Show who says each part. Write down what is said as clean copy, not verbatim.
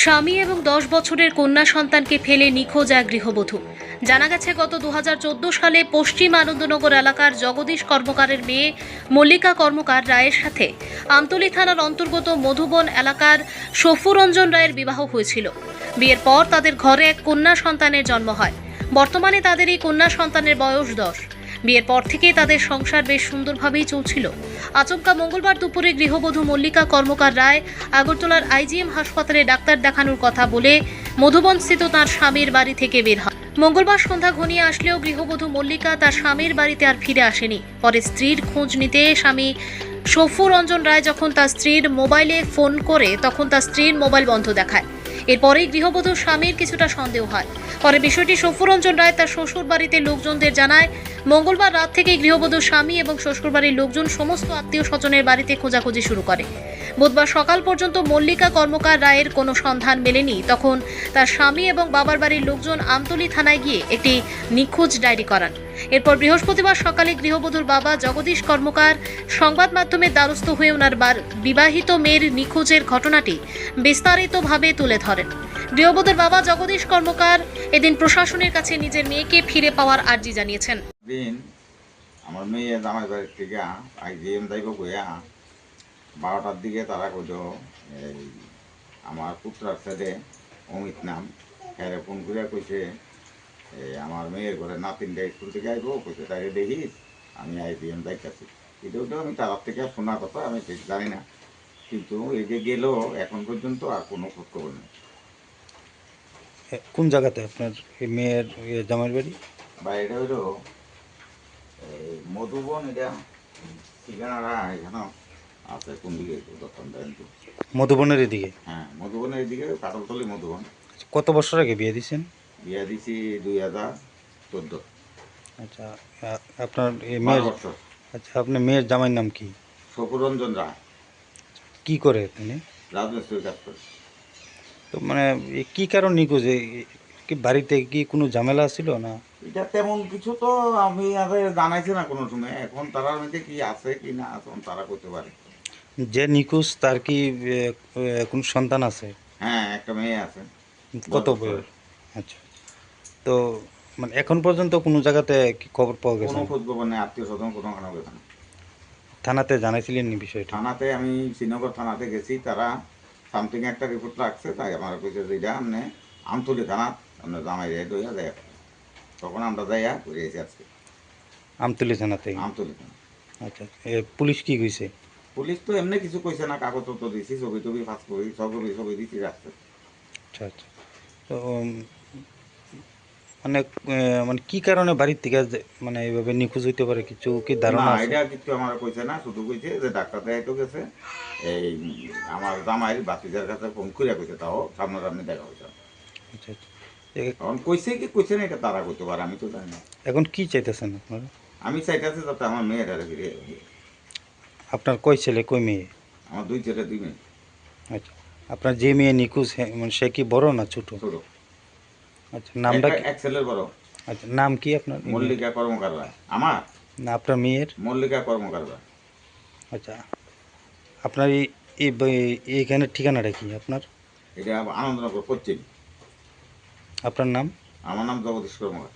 Speaker 1: স্বামী এবং 10 বছরের কন্যা সন্তানকে ফেলে নিখোঁজ এক গৃহবধূ। জানা গেছে গত 2014 সালে পশ্চিম আনন্দনগর এলাকার জগদীশ কর্মকারের মেয়ে মল্লিকা কর্মকার রায়ের সাথে আমতলী থানার অন্তর্গত মধুবন এলাকার সফুরঞ্জন রায়ের বিবাহ হয়েছিল। বিয়ের পর তাদের ঘরে এক কন্যা সন্তানের জন্ম হয়। বর্তমানে তাদের এই কন্যা সন্তানের বয়স 10। বিয়ের পর থেকেই তাদের সংসার বেশ সুন্দরভাবেই চলছিল। আচমকা মঙ্গলবার দুপুরে গৃহবধূ মল্লিকা কর্মকার রায় আগরতলার আইজিএম হাসপাতালে ডাক্তার দেখানোর কথা বলে মধুবনস্থিত তাঁর স্বামীর বাড়ি থেকে বের হয়। মঙ্গলবার সন্ধ্যা ঘনিয়ে আসলেও গৃহবধূ মল্লিকা তার স্বামীর বাড়িতে আর ফিরে আসেনি। পরে স্ত্রীর খোঁজ নিতে স্বামী সফুরঞ্জন রায় যখন তার স্ত্রীর মোবাইলে ফোন করে তখন তার স্ত্রীর মোবাইল বন্ধ দেখায়। এরপরেই গৃহবধূর স্বামীর কিছুটা সন্দেহ হয়। পরে বিষয়টি সফুরঞ্জন রায় তার শ্বশুর বাড়িতে লোকজনদের জানায়। মঙ্গলবার রাত থেকেই গৃহবধূর স্বামী এবং শ্বশুরবাড়ির লোকজন সমস্ত আত্মীয় স্বজনের বাড়িতে খোঁজাখুঁজি শুরু করে। বুধবার সকাল পর্যন্ত মল্লিকা কর্মকার রায়ের কোনো সন্ধান মেলেনি। তখন তার স্বামী এবং বাবার বাড়ির লোকজন আমতলী থানায় গিয়ে একটি নিখোঁজ ডায়েরি করান। এরপর বৃহস্পতিবার সকালে গৃহবধূর বাবা জগদীশ কর্মকার সংবাদ মাধ্যমের দ্বারস্থ হয়ে ওনার বিবাহিত মেয়ের নিখোঁজের ঘটনাটি বিস্তারিতভাবে তুলে ধরেন। গৃহবধূর বাবা জগদীশ কর্মকার এদিন প্রশাসনের কাছে নিজের মেয়েকে ফিরে পাওয়ার আর্জি জানিয়েছেন।
Speaker 2: দিন আমার মেয়ে জামাই বাড়ির থেকে আইজিএম যাইব গিয়া 12টার দিকে তারা কইল এই আমার পুত্রার ছেলে অমিত নাম হ্যাঁ ফোন করে কইছে আমার মেয়ের ঘরে নাতিনটা স্কুল থেকে আইব কইছে তাই দেখিস আমি আইজিএম যাইতেছি। এটাও আমি তার থেকে শোনা কথা, আমি ঠিক জানি না, কিন্তু এই যে গেল এখন পর্যন্ত আর কোনো খোঁজ খবর নেই।
Speaker 3: কোন জায়গাতে আপনার মেয়ের জামাইয়ের বাড়ি?
Speaker 2: বা এটা হইল মধুবন, এটা ঠিকানাটা এখানে আছে কোন দিকে দর্শন দেন তো?
Speaker 3: মধুবনের এদিকে?
Speaker 2: হ্যাঁ, মধুবনের এদিকে কাটলতলি মধুবন।
Speaker 3: কত বছর আগে বিয়ে দিয়েছেন?
Speaker 2: বিয়ে দিছি 2014।
Speaker 3: আচ্ছা, আপনার মেয়ের, আচ্ছা আপনার মেয়ের জামাইয়ের নাম কি?
Speaker 2: সফুরঞ্জন রায়।
Speaker 3: কি করে তিনি?
Speaker 2: রাজমিস্ত্রির কাজ করে।
Speaker 3: তো মানে কি কারণ নিখোঁজ? কি বাড়িতে কি কোনো ঝামেলা ছিল না?
Speaker 2: এটা তেমন কিছু তো আমি আগে জানাইছি না কোনো সময়। এখন তারার মধ্যে কি আছে কি না আছে তারা করতে পারে।
Speaker 3: যে নিখোঁজ তার কি কোনো সন্তান আছে?
Speaker 2: হ্যাঁ, একটা মেয়ে আছে।
Speaker 3: কত বয়স? আচ্ছা, তো মানে এখন পর্যন্ত কোনো জায়গাতে কি খবর পাওয়া গেছে?
Speaker 2: কোনো খোঁজ খবর নেই, আত্মীয় স্বজন কোনো গেছে না।
Speaker 3: থানাতে জানাইছিলেন নি বিষয়টা?
Speaker 2: থানাতে আমি শ্রীনগর থানাতে গেছি, তারা সামথিং একটা রিপোর্ট রাখছে, তাই আমার কইছে যে এটা আপনি আমতলী থানা আপনার জামাই দইয়া যায়। তখন আমরা যাইয়া করে এসে আজকে
Speaker 3: আমতলী থানাতে?
Speaker 2: আমতলী থানা।
Speaker 3: আচ্ছা, পুলিশ কি কইছে?
Speaker 2: পুলিশ তো এমনি কিছু কইছে না, কাগজপত্র দিয়েছি, ছবি টবি ফাঁস করি ছবি দিচ্ছি রাখছে।
Speaker 3: আচ্ছা আচ্ছা, তো মানে মানে কি কারণে বাড়ির থেকে মানে এইভাবে নিখোঁজ হইতে পারে কিছু কি ধারণা আছে?
Speaker 2: এটা কিছু আমার কইছে না, শুধু কইছে যে ডাক্তার দেখাইতে গেছে, এই আমার জামাইয়ের বাতিজার কাছে ফোন করে কইছে, তাও সামনাসামনি দেখা হয়েছে।
Speaker 3: আচ্ছা আচ্ছা,
Speaker 2: এখন কইছে কি কইছে না এটা তারা করতে পারে, আমি তো জানি না।
Speaker 3: এখন কি চাইতেছেন আপনারা?
Speaker 2: আমি চাইতেছি যাতে আমার মেয়েটা ফিরে।
Speaker 3: আপনার কয় ছেলে কয় মেয়ে?
Speaker 2: আমার 2 ছেলে 2 মেয়ে।
Speaker 3: আচ্ছা, আপনার যে মেয়ে নিখোঁজ মানে সে কি বড় না ছোট?
Speaker 2: ছোট।
Speaker 3: আচ্ছা, নামটা কি?
Speaker 2: এক ছেলের বড়।
Speaker 3: আচ্ছা, নাম কি আপনার?
Speaker 2: মল্লিকা কর্মকার রায়। আমার
Speaker 3: না, আপনার মেয়ের?
Speaker 2: মল্লিকা কর্মকার রায়।
Speaker 3: আচ্ছা, আপনার এইখানের ঠিকানাটা কি আপনার?
Speaker 2: এটা আনন্দনগর পশ্চিম।
Speaker 3: আপনার নাম?
Speaker 2: আমার নাম জগদীশ কর্মকার।